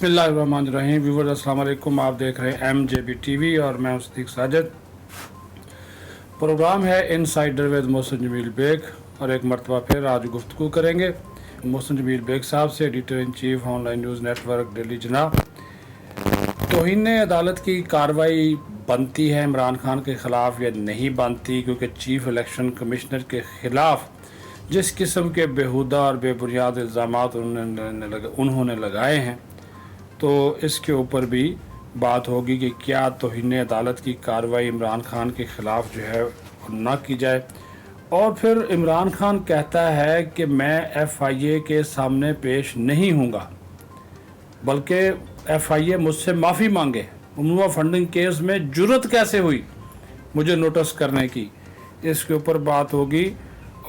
बिस्मिल्लाहिर्रहमानिर्रहीम। व्यूअर्स अस्सलाम वालेकुम। आप देख रहे हैं MJB TV और मैं सिद्दीक साजिद। प्रोग्राम है इनसाइडर विद मोहसिन जमील बेग और एक मरतबा फिर आज गुफ्तगू करेंगे मोहसिन जमील बेग साहब से, editor in chief online news network Delhi. जनाब, तौहीन अदालत की कार्रवाई बनती है इमरान खान के ख़िलाफ़ या नहीं बनती? क्योंकि चीफ इलेक्शन कमिश्नर के ख़िलाफ़ जिस किस्म के बेहुदा और बेबुनियाद इल्ज़ामात उन्होंने लगाए हैं, तो इसके ऊपर भी बात होगी कि क्या तौहीन अदालत की कार्रवाई इमरान खान के ख़िलाफ़ जो है ना की जाए। और फिर इमरान खान कहता है कि मैं FIA के सामने पेश नहीं हूँगा, बल्कि FIA मुझसे माफ़ी मांगे। ममनुआ फंडिंग केस में जुर्रत कैसे हुई मुझे नोटिस करने की, इसके ऊपर बात होगी।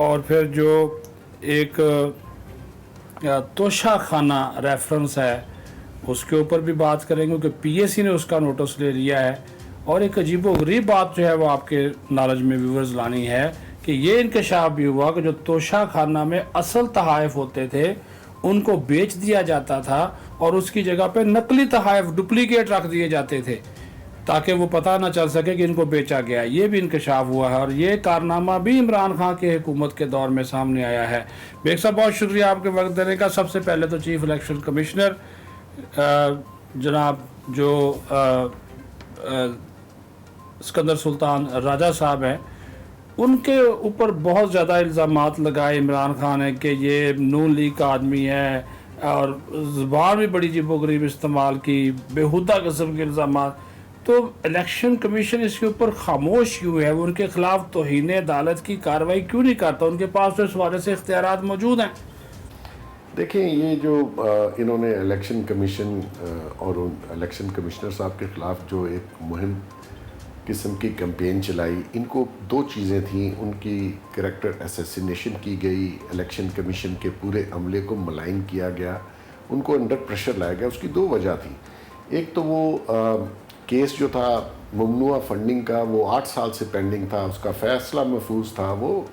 और फिर जो एक तोशा खाना रेफरेंस है उसके ऊपर भी बात करेंगे, क्योंकि PAC ने उसका नोटिस ले लिया है। और एक अजीबोगरीब बात जो है वो आपके नॉलेज में व्यूवर्स लानी है कि ये इंकशाफ भी हुआ कि जो तोशा खाना में असल तहाइफ होते थे उनको बेच दिया जाता था और उसकी जगह पे नकली तहाइफ डुप्लीकेट रख दिए जाते थे ताकि वो पता ना चल सके कि इनको बेचा गया। ये भी इंकशाफ हुआ है और ये कारनामा भी इमरान खान की हुकूमत के दौर में सामने आया है। बेग साहब, बहुत शुक्रिया आपके वक्त देने का। सबसे पहले तो चीफ इलेक्शन कमिश्नर जनाब जो सिकंदर सुल्तान राजा साहब हैं, उनके ऊपर बहुत ज़्यादा इल्ज़ामात लगाए इमरान खान है कि ये नून लीग का आदमी है और ज़ुबान भी बड़ी अजीबोगरीब इस्तेमाल की, बेहुदा किस्म के इल्ज़ामात। तो इलेक्शन कमीशन इसके ऊपर खामोश क्यों है? वो उनके ख़िलाफ़ तौहीन अदालत की कार्रवाई क्यों नहीं करता? उनके पास तो इस हवाले से इख्तियारात मौजूद हैं। देखें, ये जो इन्होंने इलेक्शन कमीशन और इलेक्शन कमिश्नर साहब के ख़िलाफ़ जो एक मुहिम किस्म की कैंपेन चलाई, इनको दो चीज़ें थी। उनकी करैक्टर असैसिनेशन की गई, इलेक्शन कमीशन के पूरे अमले को मलाइन किया गया, उनको अंडर प्रेशर लाया गया। उसकी दो वजह थी। एक तो वो केस जो था ममनुआ फंडिंग का, वो 8 साल से पेंडिंग था, उसका फ़ैसला महफूज था। वो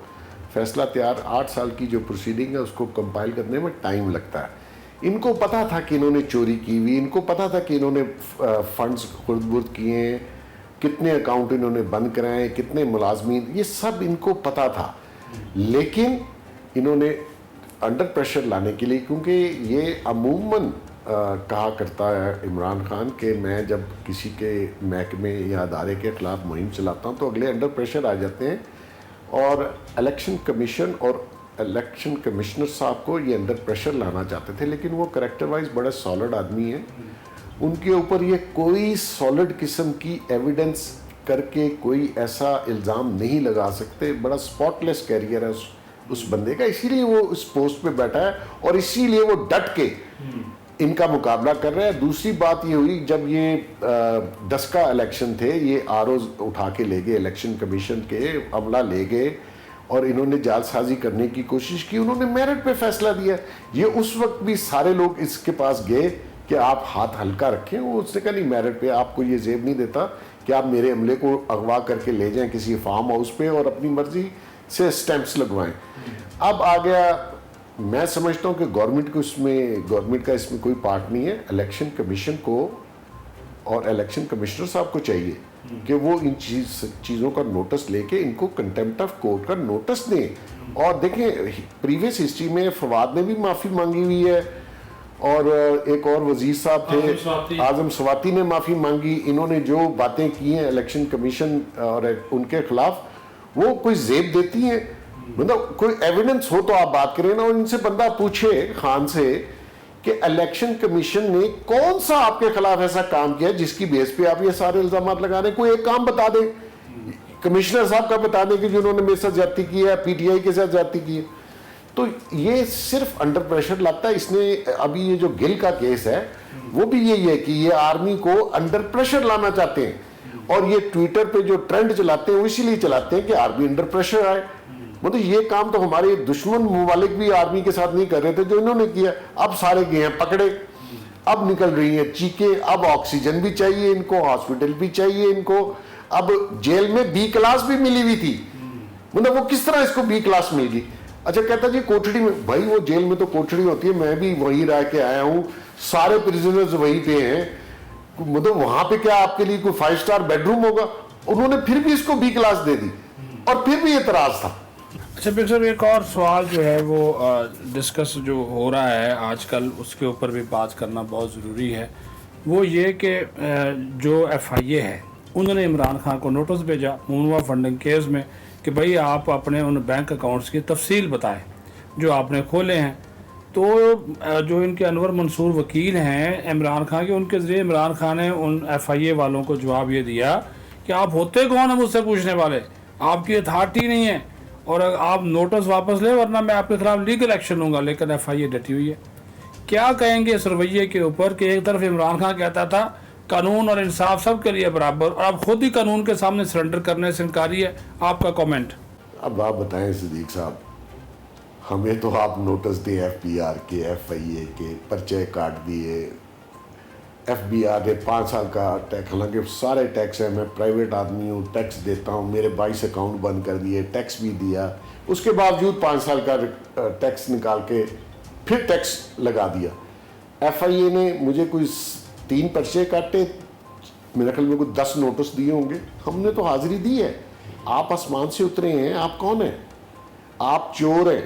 फ़ैसला तैयार 8 साल की जो प्रोसीडिंग है उसको कंपाइल करने में टाइम लगता है। इनको पता था कि इन्होंने चोरी की हुई, इनको पता था कि इन्होंने फ़ंड्स खुर्द-बुर्द किए हैं, कितने अकाउंट इन्होंने बंद कराए, कितने मुलाजमीन, ये सब इनको पता था। लेकिन इन्होंने अंडर प्रेशर लाने के लिए, क्योंकि ये अमूमन कहा करता है इमरान खान कि मैं जब किसी के महकमे या अदारे के ख़िलाफ़ मुहिम चलाता हूँ तो अगले अंडर प्रेशर आ जाते हैं। और इलेक्शन कमीशन और इलेक्शन कमिश्नर साहब को ये अंडर प्रेशर लाना चाहते थे, लेकिन वो करैक्टर वाइज बड़ा सॉलिड आदमी है। उनके ऊपर ये कोई सॉलिड किस्म की एविडेंस करके कोई ऐसा इल्ज़ाम नहीं लगा सकते। बड़ा स्पॉटलेस कैरियर है उस बंदे का, इसीलिए वो उस पोस्ट पे बैठा है और इसीलिए वो डट के इनका मुकाबला कर रहे हैं। दूसरी बात ये हुई, जब ये 10 का इलेक्शन थे, ये ROs उठा के ले गए, इलेक्शन कमीशन के अमला ले गए और इन्होंने जालसाजी करने की कोशिश की। उन्होंने मेरिट पे फैसला दिया। ये उस वक्त भी सारे लोग इसके पास गए कि आप हाथ हल्का रखें। वो उसने कहा नहीं, मेरिट पे आपको ये जेब नहीं देता कि आप मेरे अमले को अगवा करके ले जाएं किसी फार्म हाउस पे और अपनी मर्जी से स्टैंप्स लगवाएं। अब आ गया, मैं समझता हूँ कि गवर्नमेंट का इसमें कोई पार्ट नहीं है। इलेक्शन कमीशन को और इलेक्शन कमिश्नर साहब को चाहिए कि वो इन चीज़ों का नोटिस लेके इनको कंटेम्प्ट ऑफ कोर्ट का नोटिस दें। और देखें, प्रीवियस हिस्ट्री में फवाद ने भी माफ़ी मांगी हुई है और एक और वजीर साहब थे आजम स्वाति ने माफ़ी मांगी। इन्होंने जो बातें की हैं इलेक्शन कमीशन और उनके खिलाफ, वो कोई जेब देती हैं? मतलब कोई एविडेंस हो तो आप बात करें ना। और इनसे बंदा पूछे खान से कि इलेक्शन कमीशन ने कौन सा आपके खिलाफ ऐसा काम किया जिसकी बेस पे आप ये सारे इल्जाम लगा रहे हैं। कोई एक काम बता दें, कमिश्नर साहब का बता दें कि जिन्होंने मेरे साथ ज्यादती की है, PTI के साथ ज्यादती की है। तो ये सिर्फ अंडर प्रेशर लगता है। इसने अभी ये जो गिल का केस है वो भी यही है कि ये आर्मी को अंडर प्रेशर लाना चाहते हैं और ये ट्विटर पे जो ट्रेंड चलाते हैं वो इसीलिए चलाते हैं कि आर्मी अंडर प्रेशर आए। मतलब ये काम तो हमारे दुश्मन ममालिक भी आर्मी के साथ नहीं कर रहे थे जो इन्होंने किया। अब सारे गए हैं पकड़े, अब निकल रही हैं चीखें, अब ऑक्सीजन भी चाहिए इनको, हॉस्पिटल भी चाहिए इनको। अब जेल में B क्लास भी मिली हुई थी, मतलब वो किस तरह इसको B क्लास मिल गई? अच्छा, कहता जी कोठड़ी में, भाई वो जेल में तो कोठड़ी होती है, मैं भी वहीं रह के आया हूँ, सारे प्रिजनर्स वहीं पे हैं, मतलब वहां पे क्या आपके लिए कोई 5 स्टार बेडरूम होगा? उन्होंने फिर भी इसको बी क्लास दे दी और फिर भी एतराज था। अच्छा बेग साहब, एक और सवाल जो है वो डिस्कस जो हो रहा है आजकल, उसके ऊपर भी बात करना बहुत ज़रूरी है। वो ये कि जो FIA है उन्होंने इमरान खान को नोटिस भेजा मुनवा फंडिंग केस में कि भाई आप अपने उन बैंक अकाउंट्स की तफसील बताएं जो आपने खोले हैं। तो जो इनके अनवर मंसूर वकील हैं इमरान खान के, उनके ज़रिए इमरान खान ने उन FIA वालों को जवाब ये दिया कि आप होते कौन है मुझसे पूछने वाले, आपकी अथॉरिटी नहीं है और आप नोटिस वापस ले वरना मैं आपके खिलाफ लीगल एक्शन लूँगा। लेकिन FIA डटी हुई है। क्या कहेंगे इस रवैये के ऊपर कि एक तरफ इमरान खान कहता था कानून और इंसाफ सब के लिए बराबर, और आप खुद ही कानून के सामने सरेंडर करने से इनकारी है? आपका कमेंट। अब आप बताएं सिद्दीक साहब, हमें तो आप नोटिस दिए FBR के, FIA के, पर्चे काट दिए, FBR ने 5 साल का टैक्स, हालांकि सारे टैक्स है, मैं प्राइवेट आदमी हूँ, टैक्स देता हूँ, मेरे 22 अकाउंट बंद कर दिए, टैक्स भी दिया, उसके बावजूद 5 साल का टैक्स निकाल के फिर टैक्स लगा दिया। FIA ने मुझे कोई 3 पर्चे काटे, मेरे ख्याल में कोई 10 नोटिस दिए होंगे, हमने तो हाजिरी दी है। आप आसमान से उतरे हैं, आप कौन हैं? आप चोर हैं,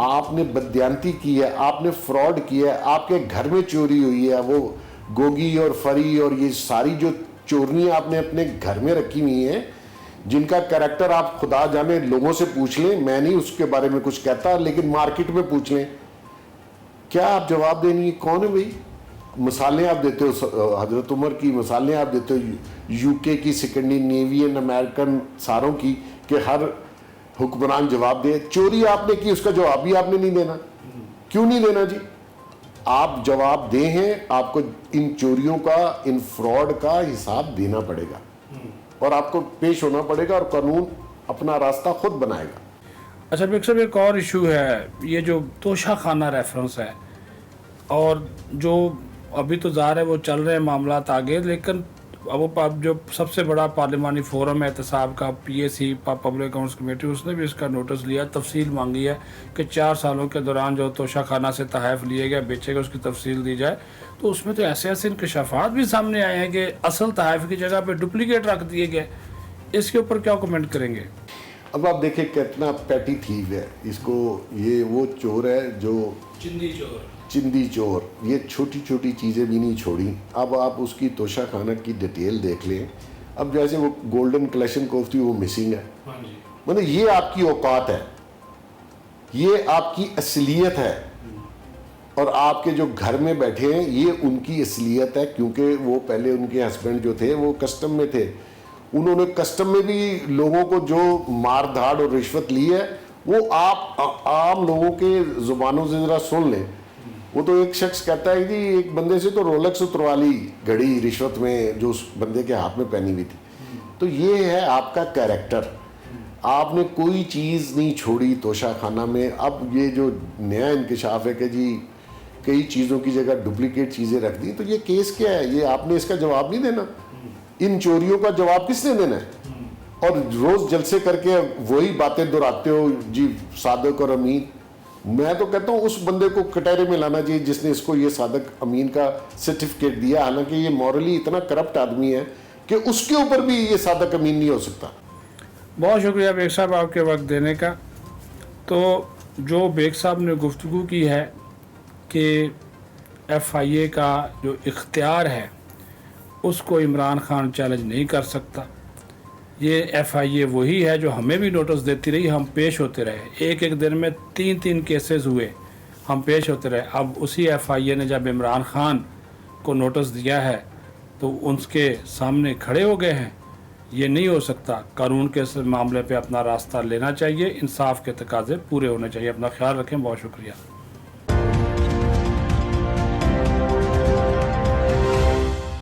आपने बदयांती की है, आपने फ्रॉड किया है, आपके घर में चोरी हुई है, वो गोगी और फरी और ये सारी जो चोरियां आपने अपने घर में रखी हुई हैं, जिनका कैरेक्टर आप खुदा जाने, लोगों से पूछ लें, मैं नहीं उसके बारे में कुछ कहता, लेकिन मार्केट में पूछ लें, क्या आप जवाब देनी है? कौन है भाई? मिसालें आप देते हो हजरत उमर की, मिसालें आप देते हो UK की, स्कैंडिनेवियन अमेरिकन सारों की, कि हर हुक्मरान जवाब दे। चोरी आपने की, उसका जवाब भी आपने नहीं देना। क्यों नहीं देना जी? आप जवाब दे हैं, आपको इन चोरियों का, इन फ्रॉड का हिसाब देना पड़ेगा और आपको पेश होना पड़ेगा और कानून अपना रास्ता खुद बनाएगा। अच्छा बेग साहब, एक और इशू है, ये जो तोशा खाना रेफरेंस है, और जो अभी तो ज़ाहिर है वो चल रहे हैं मामला आगे, लेकिन अब जो सबसे बड़ा पार्लिमानी फोरम है एहतसाब का, PAC पब्लिक अकाउंट्स कमेटी, उसने भी इसका नोटिस लिया, तफसील मांगी है कि 4 सालों के दौरान जो तोशा खाना से तहफ़ लिए गए, बेचे गए, उसकी तफसील दी जाए। तो उसमें तो ऐसे ऐसे इंकशाफात भी सामने आए हैं कि असल तहफ़ की जगह पर डुप्लीकेट रख दिए गए। इसके ऊपर क्या कमेंट करेंगे? अब आप देखें कितना पैटी थीव है इसको, ये वो चोर है जो चिंदी चोर, ये छोटी छोटी चीज़ें भी नहीं छोड़ी। अब आप उसकी तोशा खाना की डिटेल देख लें। अब जैसे वो गोल्डन कलेक्शन कोफ्ती वो मिसिंग है, मतलब ये आपकी औकात है, ये आपकी असलियत है, और आपके जो घर में बैठे हैं ये उनकी असलियत है, क्योंकि वो पहले उनके हस्बैंड जो थे वो कस्टम में थे, उन्होंने कस्टम में भी लोगों को जो मार धाड़ और रिश्वत ली है वो आप आम लोगों के ज़ुबानों से ज़रा सुन लें। वो तो एक शख्स कहता है कि एक बंदे से तो रोलेक्स उतरवा ली घड़ी रिश्वत में, जो उस बंदे के हाथ में पहनी हुई थी। तो ये है आपका कैरेक्टर, आपने कोई चीज़ नहीं छोड़ी तोशा खाना में। अब ये जो नया इंकशाफ है कि जी कई चीज़ों की जगह डुप्लीकेट चीज़ें रख दी, तो ये केस क्या है? ये आपने इसका जवाब नहीं देना, इन चोरियों का जवाब किसने देना है? और रोज़ जलसे करके वही बातें दोहराते हो जी, सादक और अमीन। मैं तो कहता हूँ उस बंदे को कटहरे में लाना चाहिए जिसने इसको ये सादक अमीन का सर्टिफिकेट दिया, हालांकि ये मॉरली इतना करप्ट आदमी है कि उसके ऊपर भी ये सादक अमीन नहीं हो सकता। बहुत शुक्रिया बेग साहब आपके वक्त देने का। तो जो बेग साहब ने गुफ्तगू की है कि FIA का जो इख्तियार है उसको इमरान खान चैलेंज नहीं कर सकता। ये FIA वही है जो हमें भी नोटिस देती रही, हम पेश होते रहे, एक एक दिन में 3 केसेस हुए, हम पेश होते रहे। अब उसी FIA ने जब इमरान खान को नोटिस दिया है तो उसके सामने खड़े हो गए हैं। ये नहीं हो सकता, कानून के इस मामले पे अपना रास्ता लेना चाहिए, इंसाफ के तकाजे पूरे होने चाहिए। अपना ख्याल रखें, बहुत शुक्रिया।